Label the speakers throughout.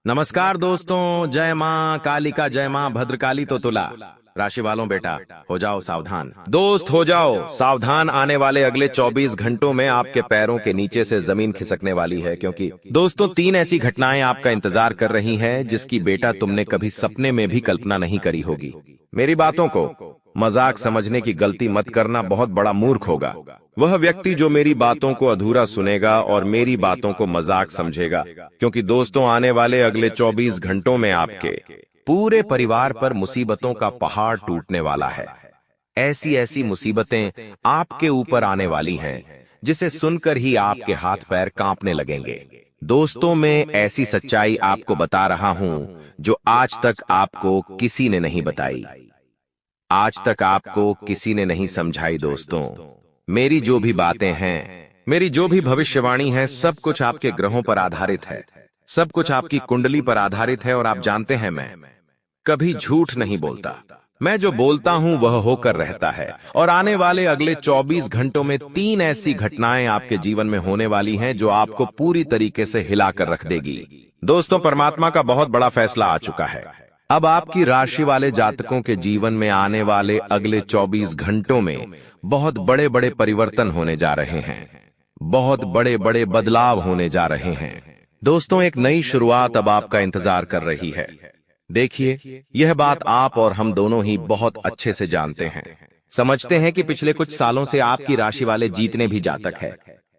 Speaker 1: नमस्कार दोस्तों, जय माँ कालिका, जय माँ भद्रकाली। तो तुला राशि वालों, बेटा हो जाओ सावधान। दोस्त हो जाओ सावधान, आने वाले अगले 24 घंटों में आपके पैरों के नीचे से जमीन खिसकने वाली है, क्योंकि दोस्तों 3 ऐसी घटनाएं आपका इंतजार कर रही हैं जिसकी बेटा तुमने कभी सपने में भी कल्पना नहीं करी होगी। मेरी बातों को मजाक समझने की गलती मत करना, बहुत बड़ा मूर्ख होगा वह व्यक्ति जो मेरी बातों को अधूरा सुनेगा और मेरी बातों को मजाक समझेगा, क्योंकि दोस्तों आने वाले अगले 24 घंटों में आपके पूरे परिवार पर मुसीबतों का पहाड़ टूटने वाला है। ऐसी ऐसी मुसीबतें आपके ऊपर आने वाली हैं जिसे सुनकर ही आपके हाथ पैर कांपने लगेंगे। दोस्तों मैं ऐसी सच्चाई आपको बता रहा हूं जो आज तक आपको किसी ने नहीं बताई, आज तक आपको किसी ने नहीं समझाई। दोस्तों मेरी जो भी बातें हैं, मेरी जो भी भविष्यवाणी है, सब कुछ आपके ग्रहों पर आधारित है, सब कुछ आपकी कुंडली पर आधारित है। और आप जानते हैं मैं कभी झूठ नहीं बोलता, मैं जो बोलता हूं वह होकर रहता है। और आने वाले अगले 24 घंटों में 3 ऐसी घटनाएं आपके जीवन में होने वाली हैं जो आपको पूरी तरीके से हिलाकर रख देगी। दोस्तों परमात्मा का बहुत बड़ा फैसला आ चुका है। अब आपकी राशि वाले जातकों के जीवन में आने वाले अगले 24 घंटों में बहुत बड़े बड़े परिवर्तन होने जा रहे हैं, बहुत बड़े बड़े बदलाव होने जा रहे हैं। दोस्तों एक नई शुरुआत अब आपका इंतजार कर रही है। देखिए यह बात आप और हम दोनों ही बहुत अच्छे से जानते हैं, समझते हैं कि पिछले कुछ सालों से आपकी राशि वाले जितने भी जातक हैं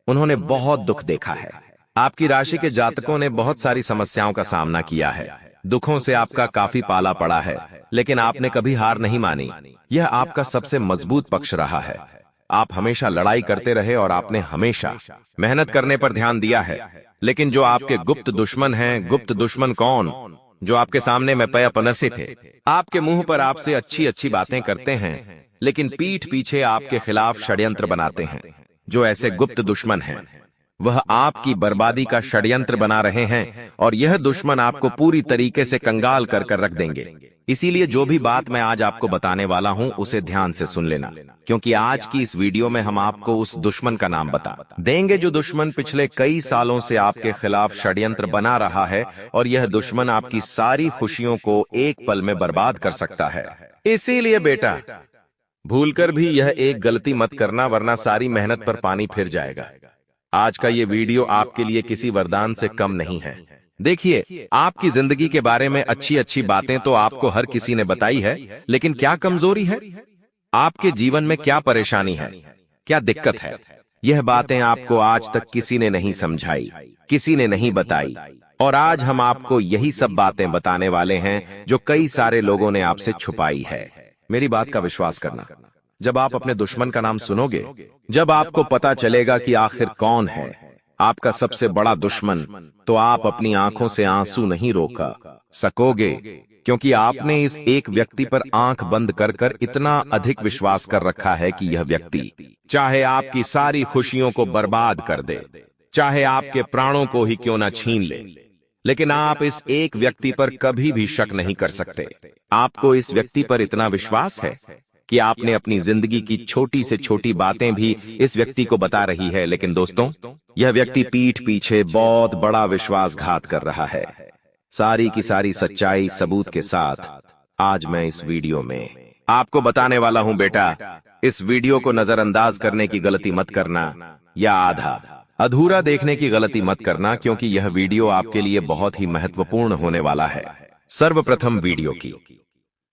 Speaker 1: उन्होंने बहुत दुख देखा है। आपकी राशि के जातकों ने बहुत सारी समस्याओं का सामना किया है, दुखों से आपका काफी पाला पड़ा है, लेकिन आपने कभी हार नहीं मानी। यह आपका सबसे मजबूत पक्ष रहा है। आप हमेशा लड़ाई करते रहे और आपने हमेशा मेहनत करने पर ध्यान दिया है। लेकिन जो आपके गुप्त दुश्मन हैं, गुप्त दुश्मन कौन, जो आपके सामने में पनसे थे, आपके मुंह पर आपसे अच्छी अच्छी बातें करते हैं लेकिन पीठ पीछे आपके खिलाफ षड्यंत्र बनाते हैं, जो ऐसे गुप्त दुश्मन हैं वह आपकी बर्बादी का षड्यंत्र बना रहे हैं और यह दुश्मन आपको पूरी तरीके से कंगाल कर कर रख देंगे। इसीलिए जो भी बात मैं आज आपको बताने वाला हूं उसे ध्यान से सुन लेना, क्योंकि आज की इस वीडियो में हम आपको उस दुश्मन का नाम बता देंगे जो दुश्मन पिछले कई सालों से आपके खिलाफ षड्यंत्र बना रहा है, और यह दुश्मन आपकी सारी खुशियों को एक पल में बर्बाद कर सकता है। इसीलिए बेटा भूलकर भी यह एक गलती मत करना, वरना सारी मेहनत पर पानी फिर जाएगा। आज का ये वीडियो आपके लिए किसी वरदान से कम नहीं है। देखिए आपकी जिंदगी के बारे में अच्छी अच्छी बातें तो आपको हर किसी ने बताई है, लेकिन क्या कमजोरी है, आपके जीवन में क्या परेशानी है, क्या दिक्कत है, यह बातें आपको आज तक किसी ने नहीं समझाई, किसी ने नहीं बताई। और आज हम आपको यही सब बातें बताने वाले हैं जो कई सारे लोगों ने आपसे छुपाई है। मेरी बात का विश्वास करना, जब आप अपने दुश्मन का नाम सुनोगे, जब आपको पता चलेगा कि आखिर कौन है आपका सबसे बड़ा दुश्मन, तो आप अपनी आंखों से आंसू नहीं रोका सकोगे, क्योंकि आपने इस एक व्यक्ति पर आंख बंद कर कर इतना अधिक विश्वास कर रखा है कि यह व्यक्ति चाहे आपकी सारी खुशियों को बर्बाद कर दे, चाहे आपके प्राणों को ही क्यों ना छीन ले, लेकिन आप इस एक व्यक्ति पर कभी भी शक नहीं कर सकते। आपको इस व्यक्ति पर इतना विश्वास है कि आपने अपनी जिंदगी की छोटी से छोटी बातें भी इस व्यक्ति को बता रही है। लेकिन दोस्तों यह व्यक्ति पीठ पीछे बहुत बड़ा विश्वासघात कर रहा है। सारी की सारी सच्चाई सबूत के साथ आज मैं इस वीडियो में आपको बताने वाला हूं। बेटा इस वीडियो को नजरअंदाज करने की गलती मत करना, या आधा अधूरा देखने की गलती मत करना, क्योंकि यह वीडियो आपके लिए बहुत ही महत्वपूर्ण होने वाला है। सर्वप्रथम वीडियो की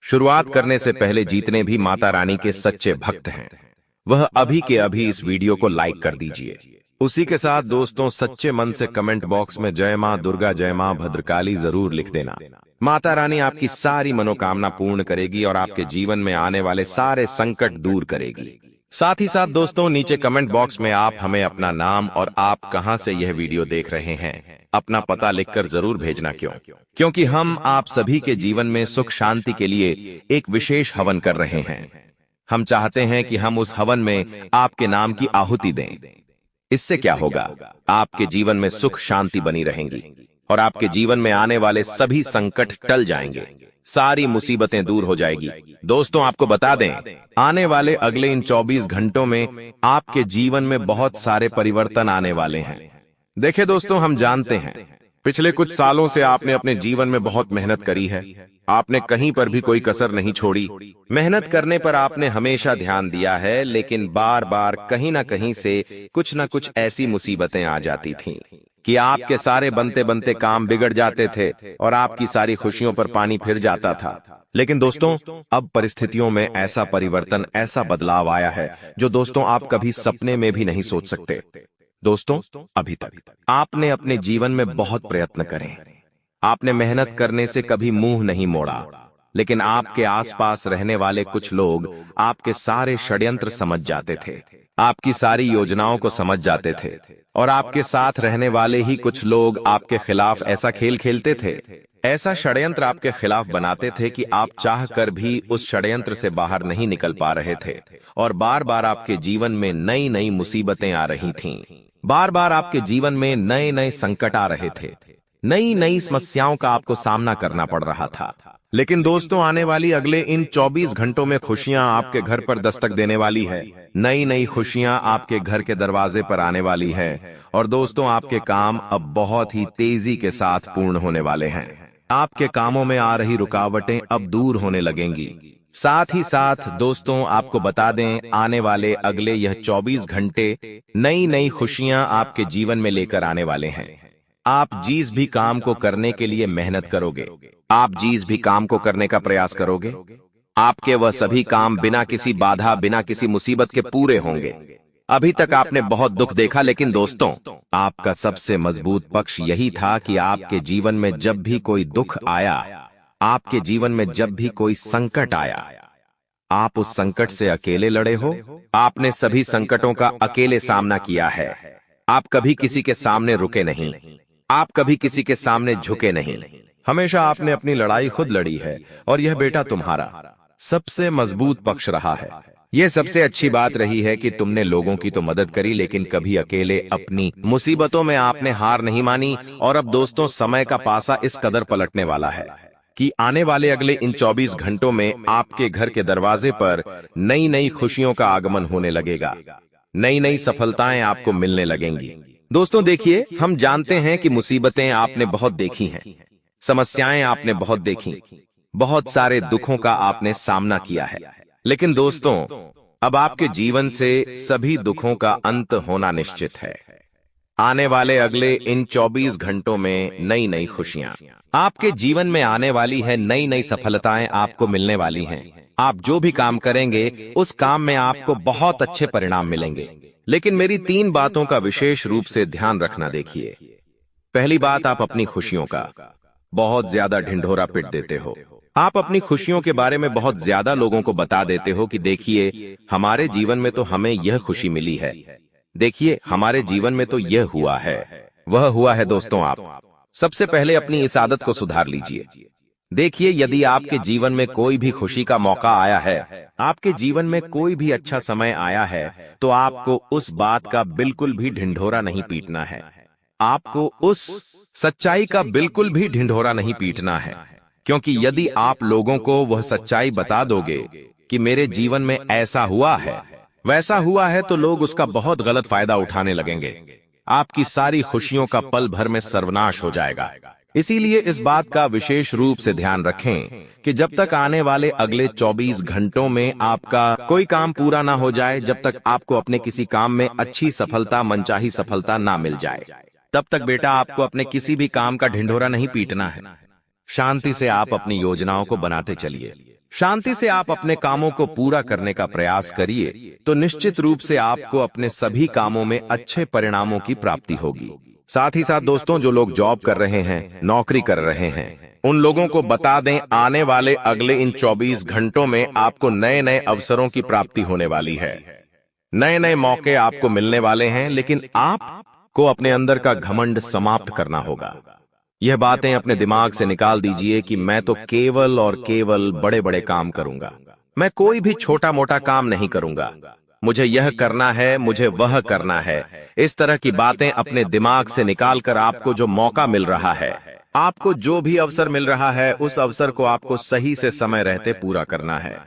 Speaker 1: शुरुआत करने से पहले जितने भी माता रानी के सच्चे भक्त हैं वह अभी के अभी इस वीडियो को लाइक कर दीजिए। उसी के साथ दोस्तों सच्चे मन से कमेंट बॉक्स में जय मां दुर्गा, जय मां भद्रकाली जरूर लिख देना। माता रानी आपकी सारी मनोकामना पूर्ण करेगी और आपके जीवन में आने वाले सारे संकट दूर करेगी। साथ ही साथ दोस्तों नीचे कमेंट बॉक्स में आप हमें अपना नाम और आप कहां से यह वीडियो देख रहे हैं अपना पता लिखकर जरूर भेजना। क्योंकि हम आप सभी के जीवन में सुख शांति के लिए एक विशेष हवन कर रहे हैं। हम चाहते हैं कि हम उस हवन में आपके नाम की आहुति दें। इससे क्या होगा, आपके जीवन में सुख शांति बनी रहेंगी और आपके जीवन में आने वाले सभी संकट टल जाएंगे, सारी मुसीबतें दूर हो जाएगी। दोस्तों आपको बता दें, आने वाले अगले इन 24 घंटों में आपके जीवन में बहुत सारे परिवर्तन आने वाले हैं। देखिए दोस्तों हम जानते हैं पिछले कुछ सालों से आपने अपने जीवन में बहुत मेहनत करी है। आपने कहीं पर भी कोई कसर नहीं छोड़ी। मेहनत करने पर आपने हमेशा ध्यान दिया है, लेकिन बार बार कहीं ना कहीं से कुछ ना कुछ ऐसी मुसीबतें आ जाती थीं कि आपके सारे बनते बनते काम बिगड़ जाते थे और आपकी सारी खुशियों पर पानी फिर जाता था। लेकिन दोस्तों, अब परिस्थितियों में ऐसा परिवर्तन, ऐसा बदलाव आया है जो दोस्तों आप कभी सपने में भी नहीं सोच सकते। दोस्तों, अभी तक आपने अपने जीवन में बहुत प्रयत्न करे, आपने मेहनत करने से कभी मुंह नहीं मोड़ा, लेकिन आपके आसपास रहने वाले कुछ लोग आपके सारे षड्यंत्र समझ जाते थे, आपकी सारी योजनाओं को समझ जाते थे, और आपके साथ रहने वाले ही कुछ लोग आपके खिलाफ ऐसा खेल खेलते थे, ऐसा षड्यंत्र आपके खिलाफ बनाते थे कि आप चाह कर भी उस षड्यंत्र से बाहर नहीं निकल पा रहे थे, और बार बार आपके जीवन में नई नई मुसीबतें आ रही थीं। बार बार आपके जीवन में नए नए संकट आ रहे थे, नई नई समस्याओं का आपको सामना करना पड़ रहा था। लेकिन दोस्तों, आने वाली अगले इन 24 घंटों में खुशियां आपके घर पर दस्तक देने वाली है। नई नई खुशियां आपके घर के दरवाजे पर आने वाली है, और दोस्तों, आपके काम अब बहुत ही तेजी के साथ पूर्ण होने वाले हैं। आपके कामों में आ रही रुकावटें अब दूर होने लगेंगी। साथ ही साथ दोस्तों, आपको बता दें, आने वाले अगले यह 24 घंटे नई नई खुशियां आपके जीवन में लेकर आने वाले हैं। आप जिस भी काम को करने के लिए मेहनत करोगे, आप जिस भी काम को करने का प्रयास करोगे, आपके वह सभी काम बिना किसी बाधा, बिना किसी मुसीबत के पूरे होंगे। अभी तक आपने बहुत दुख देखा, लेकिन दोस्तों, आपका सबसे मजबूत पक्ष यही था कि आपके जीवन में जब भी कोई दुख आया, आपके जीवन में जब भी कोई संकट आया, आप उस संकट से अकेले लड़े हो। आपने सभी संकटों का अकेले सामना किया है। आप कभी किसी के सामने रुके नहीं, आप कभी किसी के सामने झुके नहीं। हमेशा आपने अपनी लड़ाई खुद लड़ी है, और यह बेटा तुम्हारा सबसे मजबूत पक्ष रहा है। यह सबसे अच्छी बात रही है कि तुमने लोगों की तो मदद करी, लेकिन कभी अकेले अपनी मुसीबतों में आपने हार नहीं मानी। और अब दोस्तों, समय का पासा इस कदर पलटने वाला है कि आने वाले अगले इन 24 घंटों में आपके घर के दरवाजे पर नई नई खुशियों का आगमन होने लगेगा। नई नई सफलताएं आपको मिलने लगेंगी। दोस्तों देखिए, हम जानते हैं कि मुसीबतें आपने बहुत देखी हैं, समस्याएं आपने बहुत देखी, बहुत सारे दुखों का आपने सामना किया है। लेकिन दोस्तों, अब आपके जीवन से सभी दुखों का अंत होना निश्चित है। आने वाले अगले इन 24 घंटों में नई नई खुशियां आपके जीवन में आने वाली है, नई नई सफलताएं आपको मिलने वाली हैं। आप जो भी काम करेंगे, उस काम में आपको बहुत अच्छे परिणाम मिलेंगे। लेकिन मेरी 3 बातों का विशेष रूप से ध्यान रखना। देखिए, पहली बात, आप अपनी खुशियों का बहुत ज्यादा ढिंढोरा पीट देते हो। आप अपनी खुशियों के बारे में बहुत ज्यादा लोगों को बता देते हो कि देखिए, हमारे जीवन में तो हमें यह खुशी मिली है, देखिए हमारे जीवन में तो यह हुआ है, वह हुआ है। दोस्तों, आप सबसे पहले अपनी इस आदत को सुधार लीजिए। देखिए, यदि आपके जीवन में कोई भी खुशी का मौका आया है, आपके जीवन में कोई भी अच्छा समय आया है, तो आपको उस बात का बिल्कुल भी ढिंढोरा नहीं पीटना है। आपको उस सच्चाई का बिल्कुल भी ढिंढोरा नहीं पीटना है, क्योंकि यदि आप लोगों को वह सच्चाई बता दोगे कि मेरे जीवन में ऐसा हुआ है, वैसा हुआ है, तो लोग उसका बहुत गलत फायदा उठाने लगेंगे। आपकी सारी खुशियों का पल भर में सर्वनाश हो जाएगा। इसीलिए इस बात का विशेष रूप से ध्यान रखें कि जब तक आने वाले अगले 24 घंटों में आपका कोई काम पूरा ना हो जाए, जब तक आपको अपने किसी काम में अच्छी सफलता, मनचाही सफलता ना मिल जाए, तब तक बेटा आपको अपने किसी भी काम का ढिंढोरा नहीं पीटना है। शांति से आप अपनी योजनाओं को बनाते चलिए, शांति से आप अपने कामों को पूरा करने का प्रयास करिए, तो निश्चित रूप से आपको अपने सभी कामों में अच्छे परिणामों की प्राप्ति होगी। साथ ही साथ दोस्तों, जो लोग जॉब कर रहे हैं, नौकरी कर रहे हैं, उन लोगों को बता दें, आने वाले अगले इन 24 घंटों में आपको नए नए अवसरों की प्राप्ति होने वाली है। नए नए मौके आपको मिलने वाले हैं, लेकिन आपको अपने अंदर का घमंड समाप्त करना होगा। यह बातें अपने दिमाग से निकाल दीजिए कि मैं तो केवल और केवल बड़े बड़े काम करूंगा, मैं कोई भी छोटा मोटा काम नहीं करूंगा, मुझे यह करना है, मुझे वह करना है। इस तरह की बातें अपने दिमाग से निकालकर आपको जो मौका मिल रहा है, आपको जो भी अवसर मिल रहा है, उस अवसर को आपको सही से समय रहते पूरा करना है।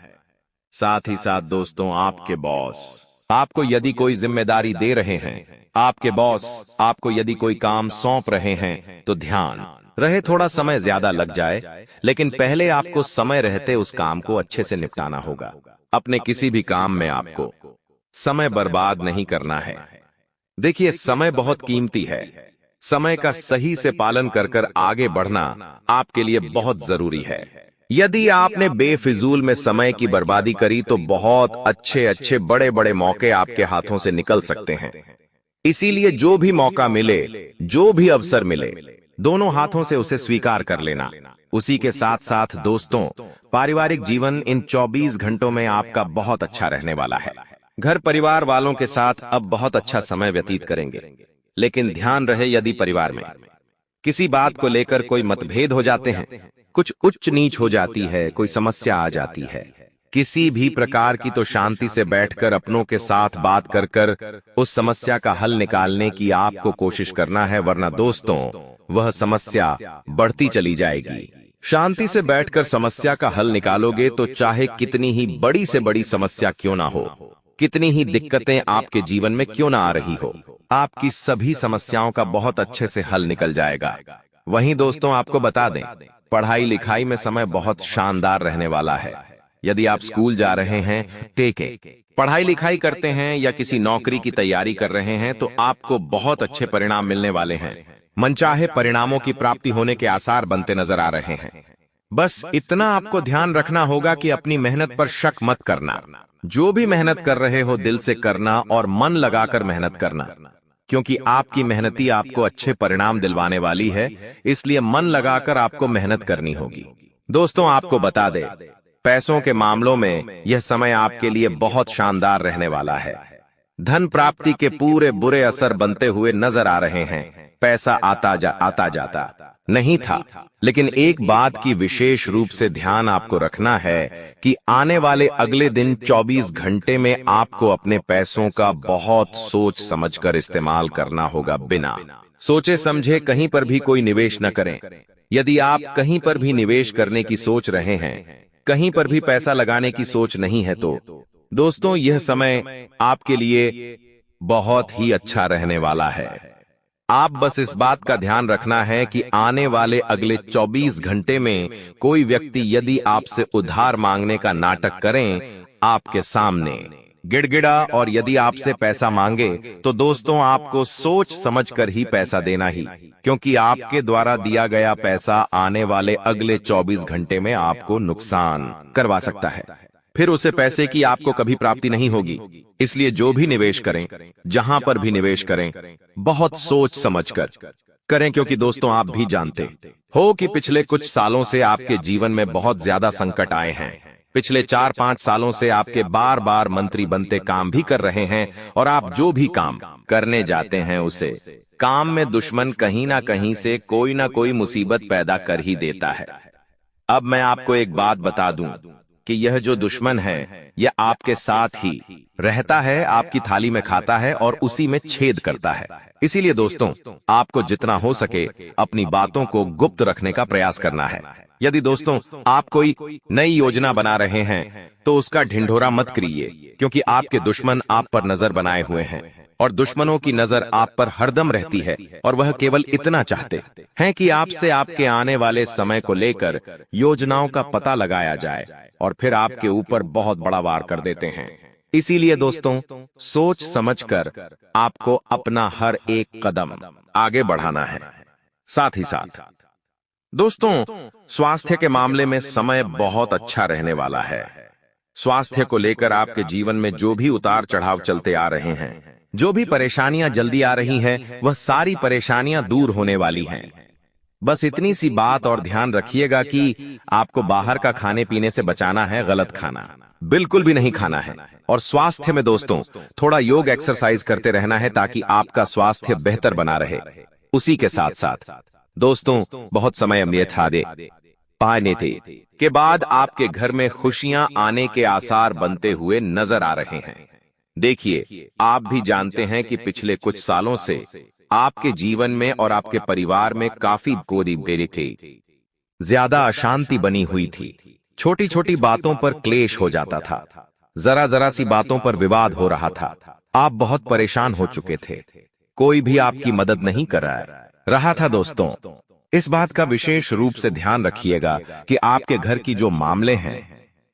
Speaker 1: साथ ही साथ दोस्तों, आपके बॉस आपको यदि कोई जिम्मेदारी दे रहे हैं, आपके बॉस आपको यदि कोई काम सौंप रहे हैं तो ध्यान रहे थोड़ा समय ज्यादा लग जाए, लेकिन पहले आपको समय रहते उस काम को अच्छे से निपटाना होगा। अपने किसी भी काम में आपको समय बर्बाद नहीं करना है। देखिए, समय बहुत कीमती है। समय का सही से पालन कर कर आगे बढ़ना आपके लिए बहुत जरूरी है। यदि आपने बेफिजूल में समय की बर्बादी करी तो बहुत अच्छे अच्छे बड़े बड़े मौके आपके हाथों से निकल सकते हैं। इसीलिए जो भी मौका मिले, जो भी अवसर मिले, दोनों हाथों से उसे स्वीकार कर लेना। उसी के साथ साथ दोस्तों, पारिवारिक जीवन इन 24 घंटों में आपका बहुत अच्छा रहने वाला है। घर परिवार वालों के साथ अब बहुत अच्छा समय व्यतीत करेंगे। लेकिन ध्यान रहे, यदि परिवार में किसी बात को लेकर कोई मतभेद हो जाते हैं, कुछ उच्च नीच हो जाती है, कोई समस्या आ जाती है, किसी भी प्रकार की, तो शांति से बैठकर अपनों के साथ बात कर कर उस समस्या का हल निकालने की आपको कोशिश करना है, वरना दोस्तों वह समस्या बढ़ती चली जाएगी। शांति से बैठकर समस्या का हल निकालोगे तो चाहे कितनी ही बड़ी से बड़ी समस्या क्यों ना हो, कितनी ही दिक्कतें आपके जीवन में क्यों ना आ रही हो, आपकी सभी समस्याओं का बहुत अच्छे से हल निकल जाएगा। वहीं दोस्तों, आपको बता दें, पढ़ाई लिखाई में समय बहुत शानदार रहने वाला है। यदि आप स्कूल जा रहे हैं, टेके पढ़ाई लिखाई करते हैं या किसी नौकरी की तैयारी कर रहे हैं तो आपको बहुत अच्छे परिणाम मिलने वाले हैं। मनचाहे परिणामों की प्राप्ति होने के आसार बनते नजर आ रहे हैं। बस इतना आपको ध्यान रखना होगा कि अपनी मेहनत पर शक मत करना। जो भी मेहनत कर रहे हो दिल से करना और मन लगाकर मेहनत करना, क्योंकि आपकी मेहनती आपको अच्छे परिणाम दिलवाने वाली है। इसलिए मन लगाकर आपको मेहनत करनी होगी। दोस्तों, आपको बता दे, पैसों के मामलों में यह समय आपके लिए बहुत शानदार रहने वाला है। धन प्राप्ति के पूरे बुरे असर बनते हुए नजर आ रहे हैं। पैसा आता जाता नहीं था, लेकिन एक बात की विशेष रूप से ध्यान आपको रखना है कि आने वाले अगले दिन 24 घंटे में आपको अपने पैसों का बहुत सोच समझकर इस्तेमाल करना होगा। बिना सोचे समझे कहीं पर भी कोई निवेश न करें। यदि आप कहीं पर भी निवेश करने की सोच रहे हैं, कहीं पर भी पैसा लगाने की सोच नहीं है, तो दोस्तों यह समय आपके लिए बहुत ही अच्छा रहने वाला है। आप बस इस बात का ध्यान रखना है कि आने वाले अगले 24 घंटे में कोई व्यक्ति यदि आपसे उधार मांगने का नाटक करें आपके सामने गिड़गिड़ा, और यदि आपसे पैसा मांगे तो दोस्तों आपको सोच समझकर ही पैसा देना ही, क्योंकि आपके द्वारा दिया गया पैसा आने वाले अगले 24 घंटे में आपको नुकसान करवा सकता है। फिर उसे पैसे की आपको कभी प्राप्ति नहीं होगी। इसलिए जो भी निवेश करें, जहां पर भी निवेश करें, बहुत सोच समझकर करें, क्योंकि दोस्तों आप भी जानते हो कि पिछले कुछ सालों से आपके जीवन में बहुत ज्यादा संकट आए हैं। पिछले 4-5 सालों से आपके बार बार मंत्री बनते काम भी कर रहे हैं, और आप जो भी काम करने जाते हैं उसे काम में दुश्मन कहीं ना कहीं से कोई ना कोई मुसीबत पैदा कर ही देता है। अब मैं आपको एक बात बता दूं कि यह जो दुश्मन है यह आपके साथ ही रहता है, आपकी थाली में खाता है और उसी में छेद करता है। इसीलिए दोस्तों आपको जितना हो सके अपनी बातों को गुप्त रखने का प्रयास करना है। यदि दोस्तों आप कोई नई योजना बना रहे हैं तो उसका ढिंढोरा मत करिए, क्योंकि आपके दुश्मन आप पर नजर बनाए हुए हैं और दुश्मनों की नजर आप पर हरदम रहती है, और वह केवल इतना चाहते हैं कि आपसे आपके आने वाले समय को लेकर योजनाओं का पता लगाया जाए और फिर आपके ऊपर बहुत बड़ा वार कर देते हैं। इसीलिए दोस्तों सोच समझकर आपको अपना हर एक कदम आगे बढ़ाना है। साथ ही साथ दोस्तों स्वास्थ्य के मामले में समय बहुत अच्छा रहने वाला है। स्वास्थ्य को लेकर आपके जीवन में जो भी उतार चढ़ाव चलते आ रहे हैं, जो भी परेशानियां जल्दी आ रही हैं, वह सारी परेशानियां दूर होने वाली हैं। बस इतनी सी बात और ध्यान रखिएगा कि आपको बाहर का खाने पीने से बचाना है। गलत खाना बिल्कुल भी नहीं खाना है। और स्वास्थ्य में दोस्तों थोड़ा योग एक्सरसाइज करते रहना है ताकि आपका स्वास्थ्य बेहतर बना रहे। उसी के साथ साथ दोस्तों बहुत समय दे पाने थे के बाद आपके घर में खुशियां आने के आसार बनते हुए नजर आ रहे हैं। देखिए, आप भी जानते हैं कि पिछले कुछ सालों से आपके जीवन में और आपके परिवार में काफी गोरी थी, ज्यादा अशांति बनी हुई थी। छोटी छोटी बातों पर क्लेश हो जाता था, जरा जरा सी बातों पर विवाद हो रहा था। आप बहुत परेशान हो चुके थे। कोई भी आपकी मदद नहीं कर रहा था। दोस्तों, इस बात का विशेष रूप से ध्यान रखिएगा कि आपके घर की जो मामले हैं,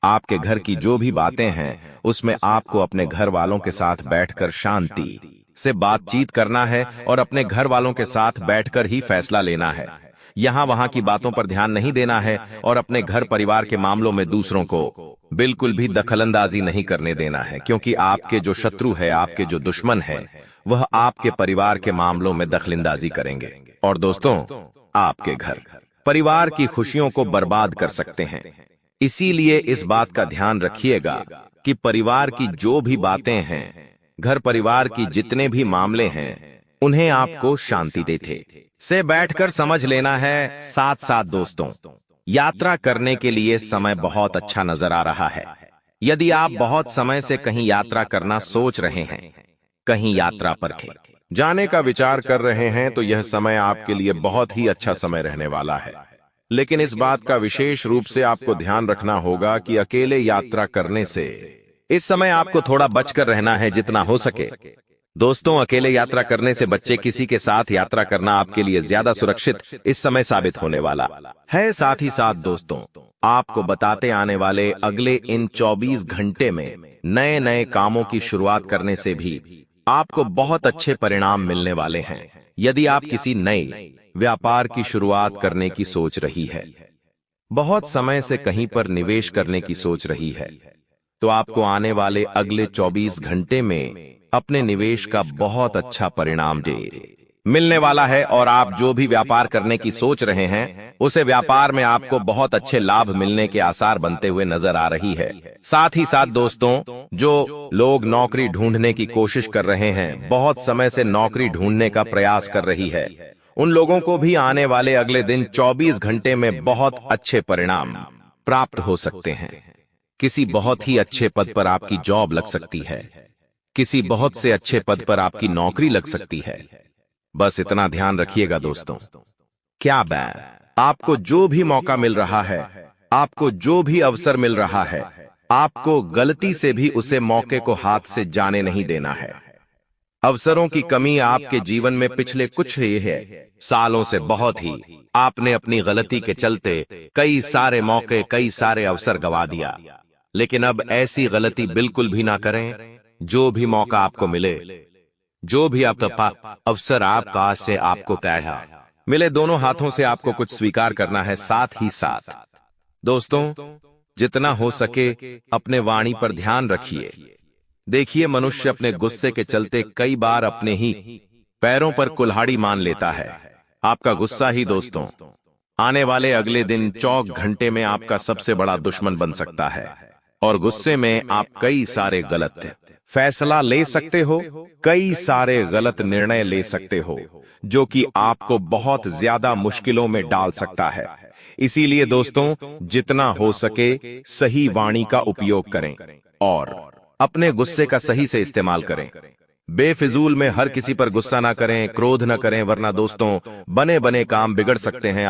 Speaker 1: आपके घर की जो भी बातें हैं, उसमें आपको अपने घर वालों के साथ बैठकर शांति से बातचीत करना है और अपने घर वालों के साथ बैठकर ही फैसला लेना है। यहाँ वहां की बातों पर ध्यान नहीं देना है और अपने घर परिवार के मामलों में दूसरों को बिल्कुल भी दखलंदाजी नहीं करने देना है, क्योंकि आपके जो शत्रु है, आपके जो दुश्मन है, वह आपके परिवार के मामलों में दखलंदाजी करेंगे और दोस्तों, आपके घर परिवार की खुशियों को बर्बाद कर सकते हैं। इसीलिए इस बात का ध्यान रखिएगा कि परिवार की जो भी बातें हैं, घर परिवार की जितने भी मामले हैं, उन्हें आपको शांति देते से बैठकर समझ लेना है। साथ साथ दोस्तों, यात्रा करने के लिए समय बहुत अच्छा नजर आ रहा है। यदि आप बहुत समय से कहीं यात्रा करना सोच रहे हैं, कहीं यात्रा पर जाने का विचार कर रहे हैं, तो यह समय आपके लिए बहुत ही अच्छा समय रहने वाला है। लेकिन इस बात का विशेष रूप से आपको ध्यान रखना होगा कि अकेले यात्रा करने से इस समय आपको थोड़ा बचकर रहना है जितना हो सके। दोस्तों, अकेले यात्रा करने से बच्चे किसी के साथ यात्रा करना आपके लिए ज्यादा सुरक्षित इस समय साबित होने वाला है। साथ ही साथ दोस्तों, आपको बताते आने वाले अगले इन 24 घंटे में नए नए कामों की शुरुआत करने से भी आपको बहुत अच्छे परिणाम मिलने वाले हैं। यदि आप किसी नए व्यापार की शुरुआत करने की सोच रही है, बहुत समय से कहीं पर निवेश करने की सोच रही है, तो आपको आने वाले अगले 24 घंटे में अपने निवेश का बहुत अच्छा परिणाम मिलने वाला है और आप जो भी व्यापार करने की सोच रहे हैं, उसे व्यापार में आपको बहुत अच्छे लाभ मिलने के आसार बनते हुए नजर आ रही है। साथ ही साथ दोस्तों, जो लोग नौकरी ढूंढने की कोशिश कर रहे हैं, बहुत समय से नौकरी ढूंढने का प्रयास कर रही है, उन लोगों को भी आने वाले अगले दिन 24 घंटे में बहुत अच्छे परिणाम प्राप्त हो सकते हैं। किसी बहुत ही अच्छे पद पर आपकी जॉब लग सकती है, किसी बहुत से अच्छे पद पर आपकी नौकरी लग सकती है। बस इतना ध्यान रखिएगा दोस्तों, क्या आपको जो भी मौका मिल रहा है, आपको जो भी अवसर मिल रहा है, आपको गलती से भी उसे मौके को हाथ से जाने नहीं देना है। अवसरों की कमी आपके जीवन में पिछले कुछ ही है सालों से बहुत ही आपने अपनी गलती के चलते कई सारे मौके, कई सारे अवसर गवा दिया। लेकिन अब ऐसी गलती बिल्कुल भी ना करें। जो भी मौका आपको मिले, जो भी आपका अवसर आपका से आपको मिले, दोनों हाथों से आपको कुछ स्वीकार करना है। साथ ही साथ दोस्तों, जितना हो सके अपने वाणी पर ध्यान रखिए। देखिए, मनुष्य अपने गुस्से के चलते कई बार अपने ही पैरों पर कुल्हाड़ी मान लेता है। आपका गुस्सा ही दोस्तों आने वाले अगले दिन 24 घंटे में आपका सबसे बड़ा दुश्मन बन सकता है और गुस्से में आप कई सारे गलत फैसला ले सकते हो, कई सारे गलत निर्णय ले सकते हो, जो कि आपको बहुत ज्यादा मुश्किलों में डाल सकता है। इसीलिए दोस्तों, जितना हो सके सही वाणी का उपयोग करें और अपने गुस्से का सही से इस्तेमाल करें। बेफिजूल में हर किसी पर गुस्सा ना करें, क्रोध न करें, वरना दोस्तों बने बने काम बिगड़ सकते हैं।